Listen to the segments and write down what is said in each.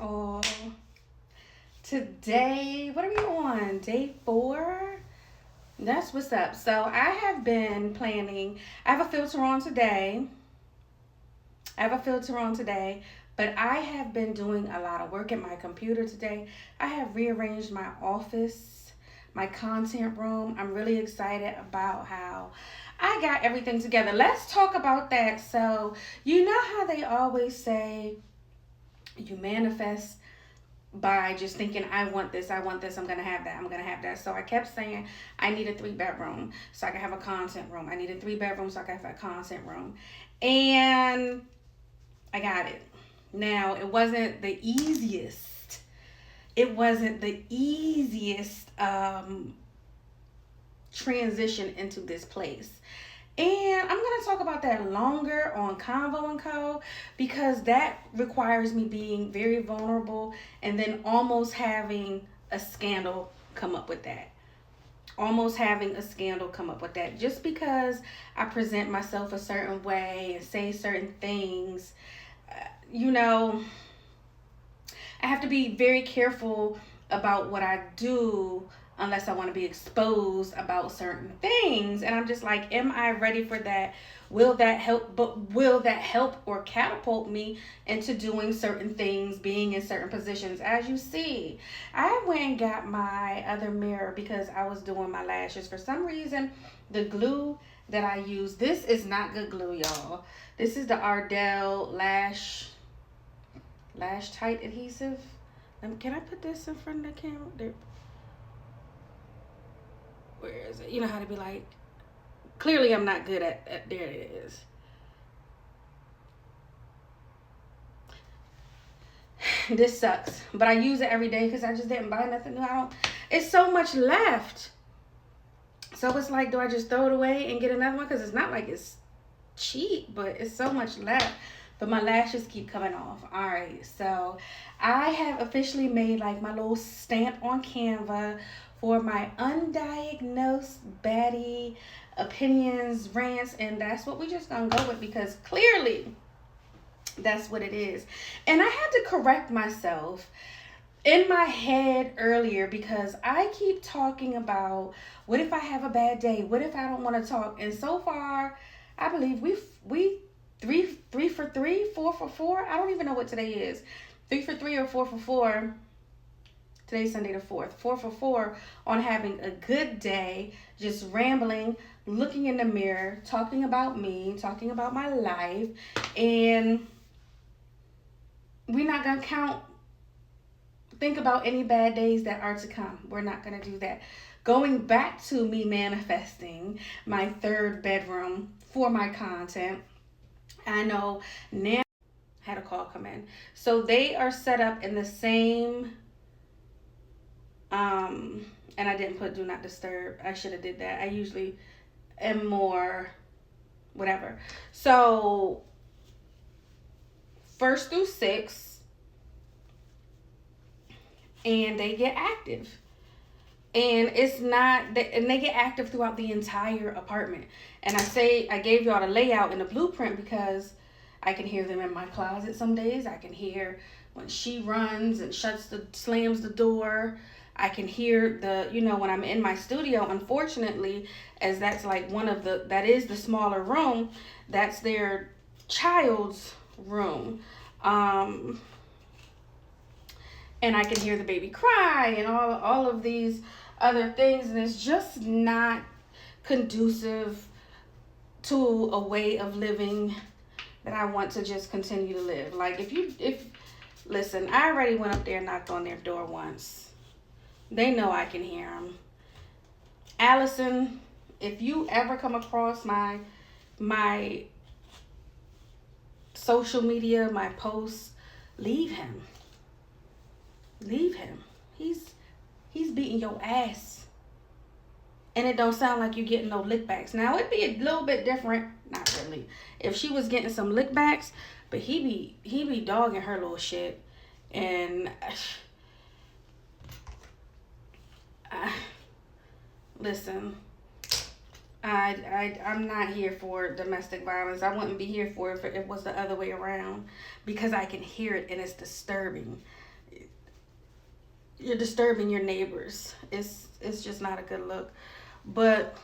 Oh, today, what are we on? Day 4? That's what's up. So I have been planning. I have a filter on today. I have a filter on today, but I have been doing a lot of work at my computer today. I have rearranged my office, my content room. I'm really excited about how I got everything together. Let's talk about that. So, you know how they always say you manifest by just thinking, I want this, I'm gonna have that, I'm gonna have that. So I kept saying I need a 3 bedroom so I can have a content room. I need a 3 bedroom so I can have a content room. And I got it. Now it wasn't the easiest. It wasn't the easiest transition into this place. And I'm going to talk about that longer on Convo and Co. because that requires me being very vulnerable and then almost having a scandal come up with that. Almost having a scandal come up with that. Just because I present myself a certain way and say certain things, you know, I have to be very careful about what I do unless I want to be exposed about certain things. And I'm just like, am I ready for that? Will that help? But will that help or catapult me into doing certain things, being in certain positions? As you see, I went and got my other mirror because I was doing my lashes. For some reason, the glue that I use, this is not good glue, y'all. This is the Ardell lash tight adhesive. Can I put this in front of the camera? There, where is it? You know how to be like, clearly I'm not good at there it is. This sucks, but I use it every day because I just didn't buy nothing new. I don't, it's so much left. So it's like, do I just throw it away and get another one? Because it's not like it's cheap, but it's so much left. But my lashes keep coming off. All right, so I have officially made like my little stamp on Canva for my undiagnosed baddie opinions, rants, and that's what we just gonna go with because clearly that's what it is. And I had to correct myself in my head earlier because I keep talking about what if I have a bad day? What if I don't want to talk? And so far, I believe we three for three, 4 for 4. I don't even know what today is. 3 for 3 or 4 for 4. Today's Sunday the 4th. 4 for 4 on having a good day, just rambling, looking in the mirror, talking about me, talking about my life, and we're not gonna think about any bad days that are to come. We're not going to do that. Going back to me manifesting my 3 bedroom for my content, I know now I had a call come in. So they are set up in the same, and I didn't put do not disturb. I should have did that. I usually am more whatever. So 1st through 6th, and they get active. And it's not and they get active throughout the entire apartment. And I gave y'all the layout and the blueprint because I can hear them in my closet some days. I can hear when she runs and slams the door. I can hear when I'm in my studio, unfortunately, as that's like that is the smaller room, that's their child's room. And I can hear the baby cry and all of these other things, and it's just not conducive to a way of living that I want to just continue to live. Like listen, I already went up there and knocked on their door once. They know I can hear them. Allison, if you ever come across my social media, my posts, leave him. Leave him. He's beating your ass. And it don't sound like you're getting no lickbacks. Now it'd be a little bit different, not really, if she was getting some lickbacks, but he be dogging her little shit. And listen, I'm not here for domestic violence. I wouldn't be here for it if it was the other way around because I can hear it and it's disturbing. you're disturbing your neighbors. It's just not a good look. But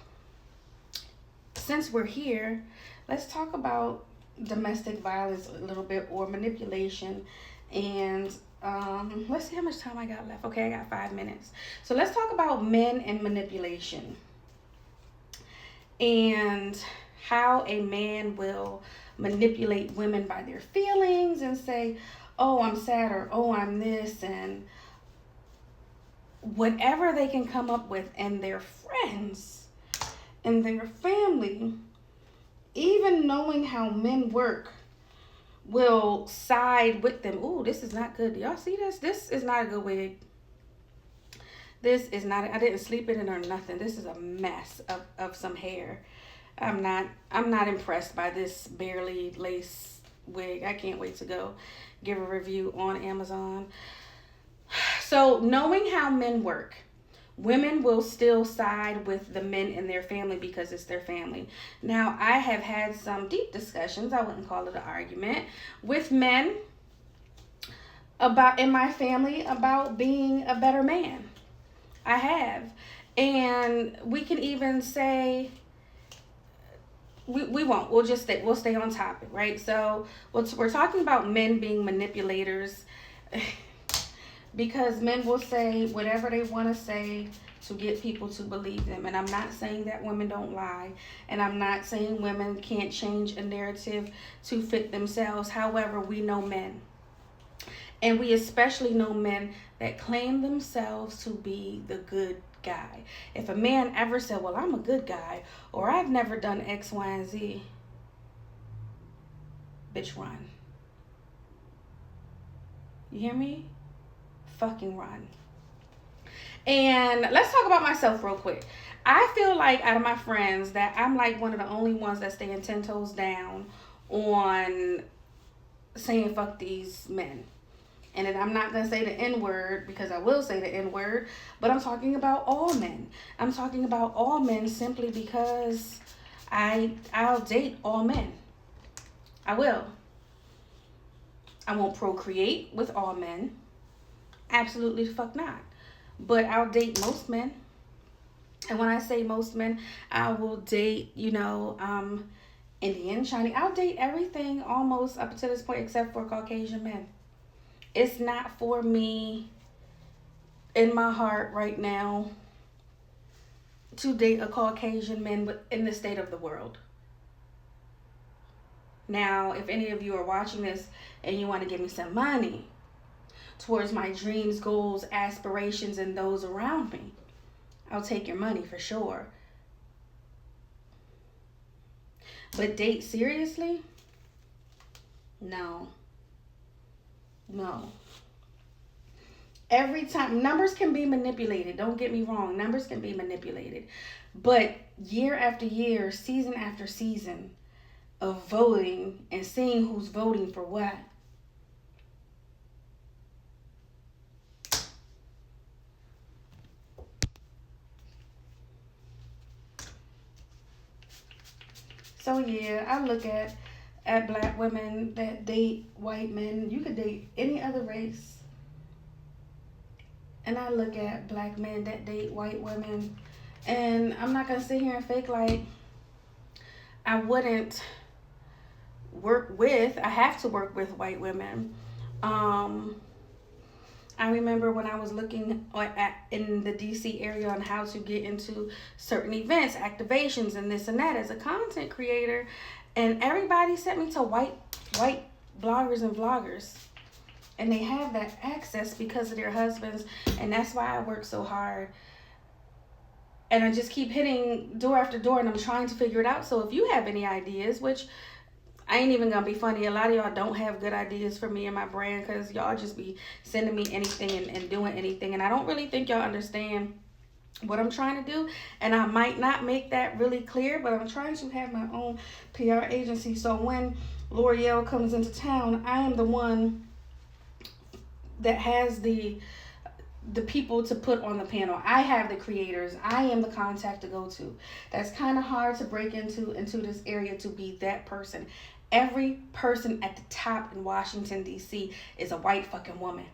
since we're here, let's talk about domestic violence a little bit, or manipulation. And let's see how much time I got left. Okay, I got 5 minutes. So let's talk about men and manipulation, and how a man will manipulate women by their feelings and say, oh, I'm sad, or oh, I'm this, and whatever they can come up with. And their friends and their family, even knowing how men work, will side with them. Ooh, this is not good. Do y'all see this? This is not a good wig. This is not, I didn't sleep in it or nothing. This is a mess of some hair. I'm not impressed by this barely lace wig. I can't wait to go give a review on Amazon. So knowing how men work, women will still side with the men in their family because it's their family. Now, I have had some deep discussions, I wouldn't call it an argument, with men in my family about being a better man. I have. And we can even say, we won't. We'll stay on topic, right? So we're talking about men being manipulators, because men will say whatever they want to say to get people to believe them. And I'm not saying that women don't lie, and I'm not saying women can't change a narrative to fit themselves. However, we know men, and we especially know men that claim themselves to be the good guy. If a man ever said, well, I'm a good guy, or I've never done X, Y, and Z, bitch, run. You hear me? Fucking run. And let's talk about myself real quick. I feel like out of my friends that I'm like one of the only ones that stand 10 toes down on saying fuck these men. And then I'm not going to say the N-word, because I will say the N-word, but I'm talking about all men. I'm talking about all men simply because I'll date all men. I will. I won't procreate with all men. Absolutely the fuck not. But I'll date most men. And when I say most men, I will date, Indian, Chinese. I'll date everything almost up to this point except for Caucasian men. It's not for me in my heart right now to date a Caucasian man in the state of the world. Now, if any of you are watching this and you want to give me some money towards my dreams, goals, aspirations, and those around me, I'll take your money for sure. But date seriously? No. Every time, numbers can be manipulated. Don't get me wrong. Numbers can be manipulated. But year after year, season after season of voting and seeing who's voting for what, so yeah, I look at black women that date white men. You could date any other race. And I look at black men that date white women. And I'm not going to sit here and fake like I wouldn't I have to work with white women. I remember when I was looking in the DC area on how to get into certain events, activations, and this and that as a content creator, and everybody sent me to white bloggers and vloggers, and they have that access because of their husbands, and that's why I work so hard. And I just keep hitting door after door, and I'm trying to figure it out. So if you have any ideas, which I ain't even gonna be funny, a lot of y'all don't have good ideas for me and my brand, because y'all just be sending me anything and doing anything, and I don't really think y'all understand what I'm trying to do. And I might not make that really clear, but I'm trying to have my own PR agency, so when L'Oreal comes into town, I am the one that has the people to put on the panel. I have the creators. I am the contact to go to. That's kind of hard to break into this area, to be that person. Every person at the top in Washington, D.C. is a white fucking woman.